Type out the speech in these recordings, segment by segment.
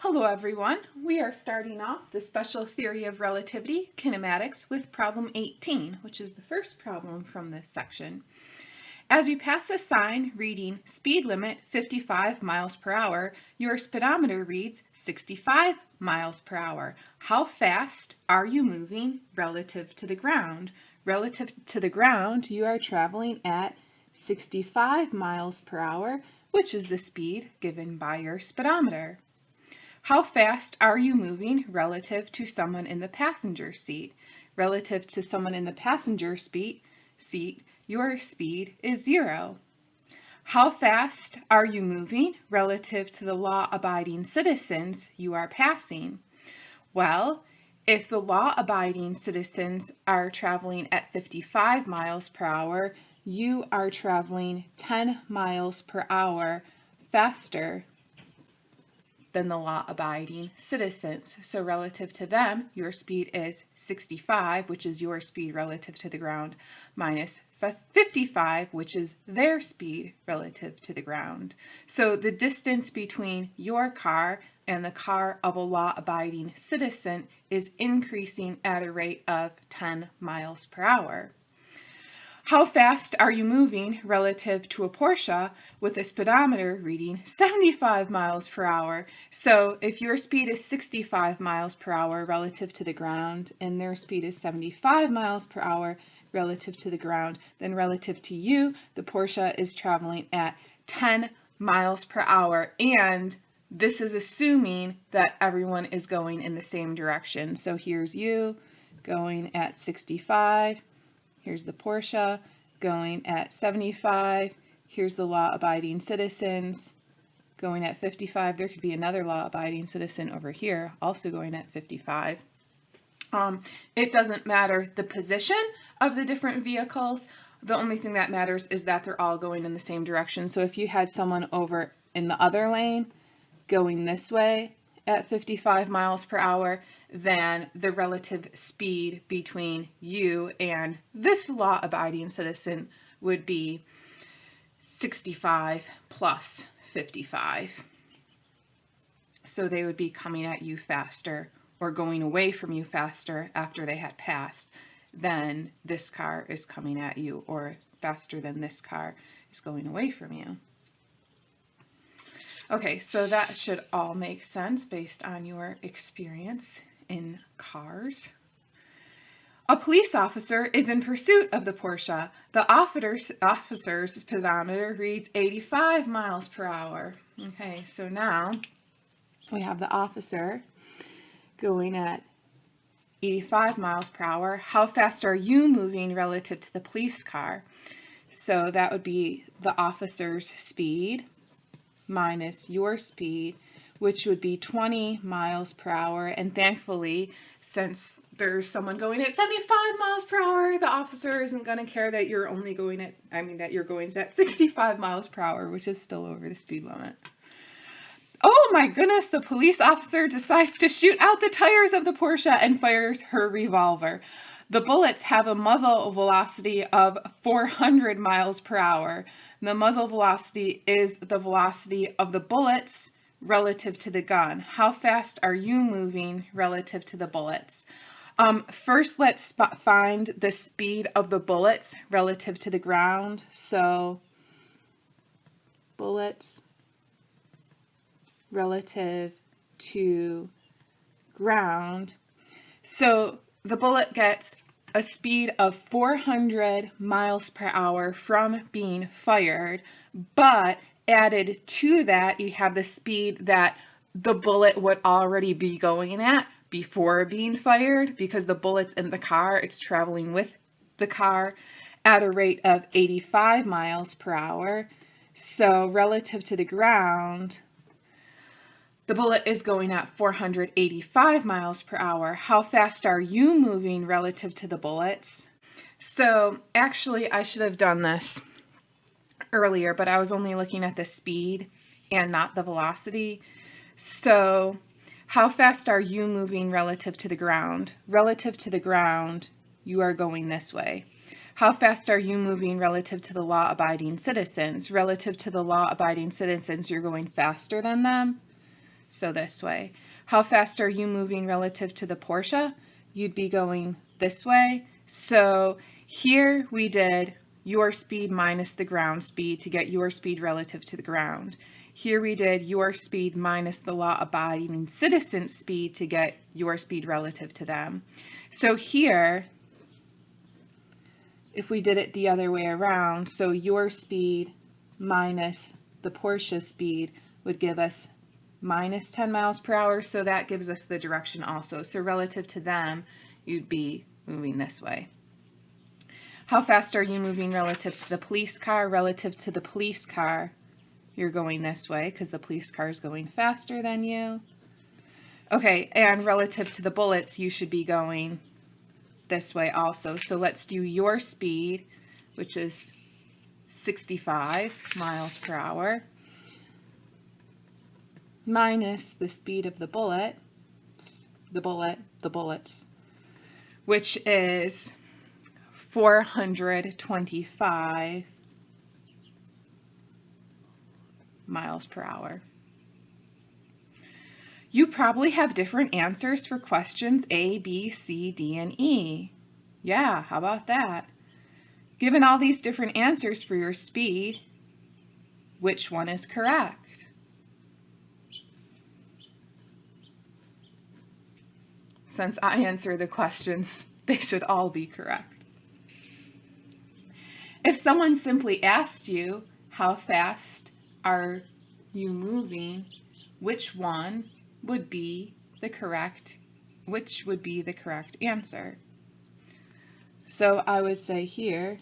Hello everyone, we are starting off the special theory of relativity, kinematics, with problem 18, which is the first problem from this section. As we pass a sign reading speed limit 55 miles per hour, your speedometer reads 65 miles per hour. How fast are you moving relative to the ground? Relative to the ground, you are traveling at 65 miles per hour, which is the speed given by your speedometer. How fast are you moving relative to someone in the passenger seat? Relative to someone in the passenger seat, your speed is 0. How fast are you moving relative to the law-abiding citizens you are passing? Well, if the law-abiding citizens are traveling at 55 miles per hour, you are traveling 10 miles per hour faster than the law-abiding citizens. So relative to them, your speed is 65, which is your speed relative to the ground, minus 55, which is their speed relative to the ground. So the distance between your car and the car of a law-abiding citizen is increasing at a rate of 10 miles per hour. How fast are you moving relative to a Porsche with a speedometer reading 75 miles per hour? So if your speed is 65 miles per hour relative to the ground and their speed is 75 miles per hour relative to the ground, then relative to you, the Porsche is traveling at 10 miles per hour. And this is assuming that everyone is going in the same direction. So here's you going at 65. Here's the Porsche going at 75. Here's the law-abiding citizens going at 55. There could be another law-abiding citizen over here also going at 55. It doesn't matter the position of the different vehicles. The only thing that matters is that they're all going in the same direction. So if you had someone over in the other lane going this way at 55 miles per hour, then the relative speed between you and this law-abiding citizen would be 65 plus 55. So they would be coming at you faster or going away from you faster after they had passed than this car is coming at you, or faster than this car is going away from you. Okay, so that should all make sense based on your experience in cars. A police officer is in pursuit of the Porsche. The officer's speedometer reads 85 miles per hour. Okay, so now we have the officer going at 85 miles per hour. How fast are you moving relative to the police car? So that would be the officer's speed minus your speed, which would be 20 miles per hour. And thankfully, since there's someone going at 75 miles per hour, the officer isn't going to care that you're only going at, that you're going at 65 miles per hour, which is still over the speed limit. Oh my goodness, the police officer decides to shoot out the tires of the Porsche and fires her revolver. The bullets have a muzzle velocity of 400 miles per hour. The muzzle velocity is the velocity of the bullets relative to the gun. How fast are you moving relative to the bullets? First, let's find the speed of the bullets relative to the ground. So, bullets relative to ground. So the bullet gets a speed of 400 miles per hour from being fired, but added to that, you have the speed that the bullet would already be going at before being fired, because the bullet's in the car, it's traveling with the car at a rate of 85 miles per hour. So relative to the ground, the bullet is going at 485 miles per hour. How fast are you moving relative to the bullets? So actually, I should have done this earlier, but I was only looking at the speed and not the velocity. So how fast are you moving relative to the ground? Relative to the ground, you are going this way. How fast are you moving relative to the law-abiding citizens? Relative to the law-abiding citizens, you're going faster than them. so this way. How fast are you moving relative to the Porsche? You'd be going this way. So here we did your speed minus the ground speed to get your speed relative to the ground. Here we did your speed minus the law-abiding citizen's speed to get your speed relative to them. So here, if we did it the other way around, so your speed minus the Porsche speed would give us minus 10 miles per hour, so that gives us the direction also. So relative to them, you'd be moving this way. How fast are you moving relative to the police car? Relative to the police car, you're going this way because the police car is going faster than you. Okay, and relative to the bullets, you should be going this way also. So let's do your speed, which is 65 miles per hour, minus the speed of the bullets, which is 425 miles per hour. You probably have different answers for questions A, B, C, D, and E. Yeah, how about that? Given all these different answers for your speed, which one is correct? Since I answer the questions, they should all be correct. If someone simply asked you, how fast are you moving, which would be the correct answer? So I would say here,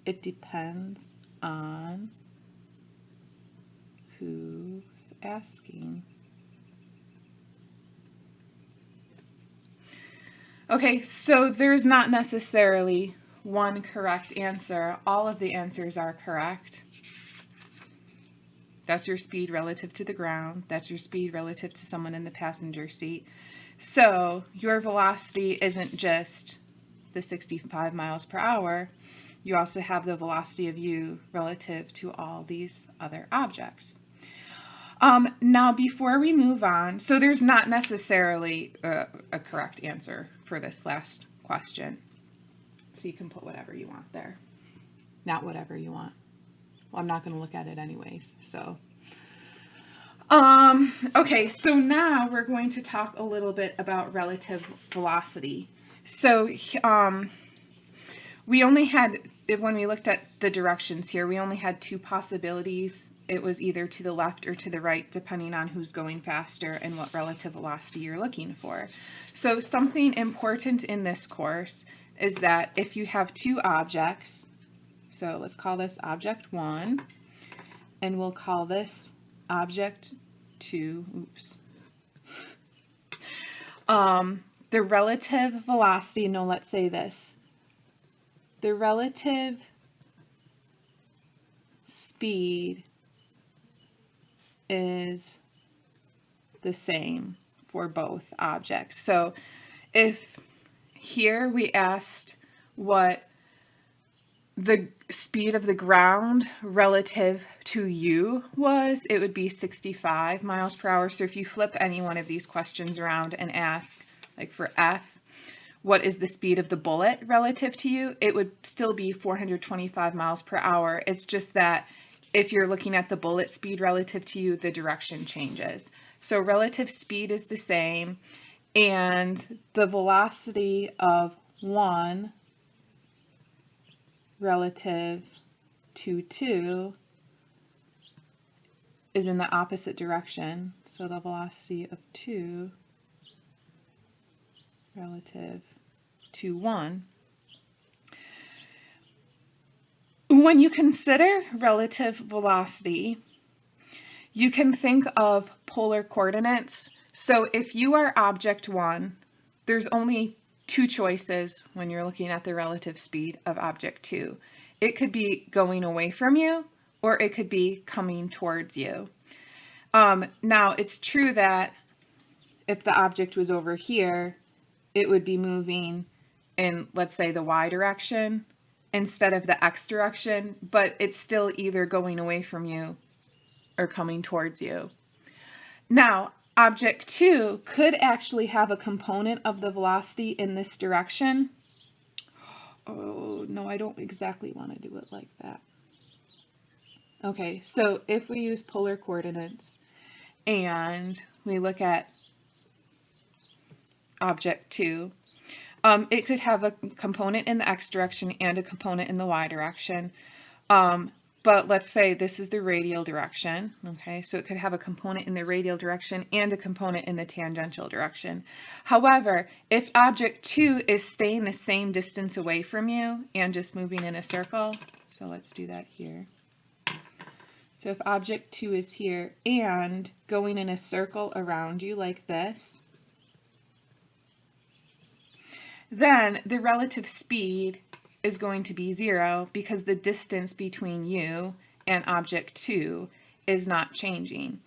it depends on who's asking. Okay, so there's not necessarily one correct answer. All of the answers are correct. That's your speed relative to the ground. That's your speed relative to someone in the passenger seat. So your velocity isn't just the 65 miles per hour. You also have the velocity of you relative to all these other objects. Now, before we move on, so there's not necessarily a correct answer for this last question. So you can put whatever you want there. Not whatever you want. Well, I'm not going to look at it anyways, so. Okay, so now we're going to talk a little bit about relative velocity. So, we only had, when we looked at the directions here, we only had two possibilities. It was either to the left or to the right, depending on who's going faster and what relative velocity you're looking for. So something important in this course is that if you have two objects, so let's call this object 1, and we'll call this object 2, the relative velocity, no, let's say this, the relative speed is the same for both objects. So if here we asked what the speed of the ground relative to you was, it would be 65 miles per hour. So if you flip any one of these questions around and ask, like for F, what is the speed of the bullet relative to you, it would still be 425 miles per hour. It's just that if you're looking at the bullet speed relative to you, the direction changes. So relative speed is the same, and the velocity of 1 relative to 2 is in the opposite direction. So the velocity of 2 relative to 1. When you consider relative velocity, you can think of polar coordinates. So if you are object 1, there's only two choices when you're looking at the relative speed of object 2. It could be going away from you, or it could be coming towards you. Now, it's true that if the object was over here, it would be moving in, let's say, the y direction instead of the x direction, but it's still either going away from you or coming towards you. Now, object 2 could actually have a component of the velocity in this direction. Oh, no, I don't exactly want to do it like that. Okay, so if we use polar coordinates and we look at object 2, it could have a component in the x direction and a component in the y direction. But let's say this is the radial direction, okay? So it could have a component in the radial direction and a component in the tangential direction. However, if object 2 is staying the same distance away from you and just moving in a circle, so let's do that here. So if object 2 is here and going in a circle around you like this, then the relative speed is going to be 0 because the distance between you and object 2 is not changing.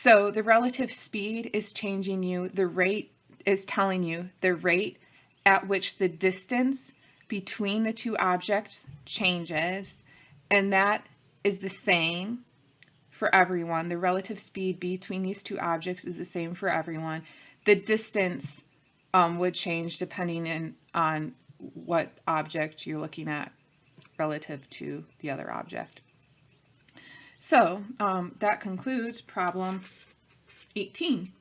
So the relative speed is changing you, the rate is telling you the rate at which the distance between the two objects changes, and that is the same for everyone. The relative speed between these two objects is the same for everyone. The distance would change depending on what object you're looking at relative to the other object. So that concludes problem 18.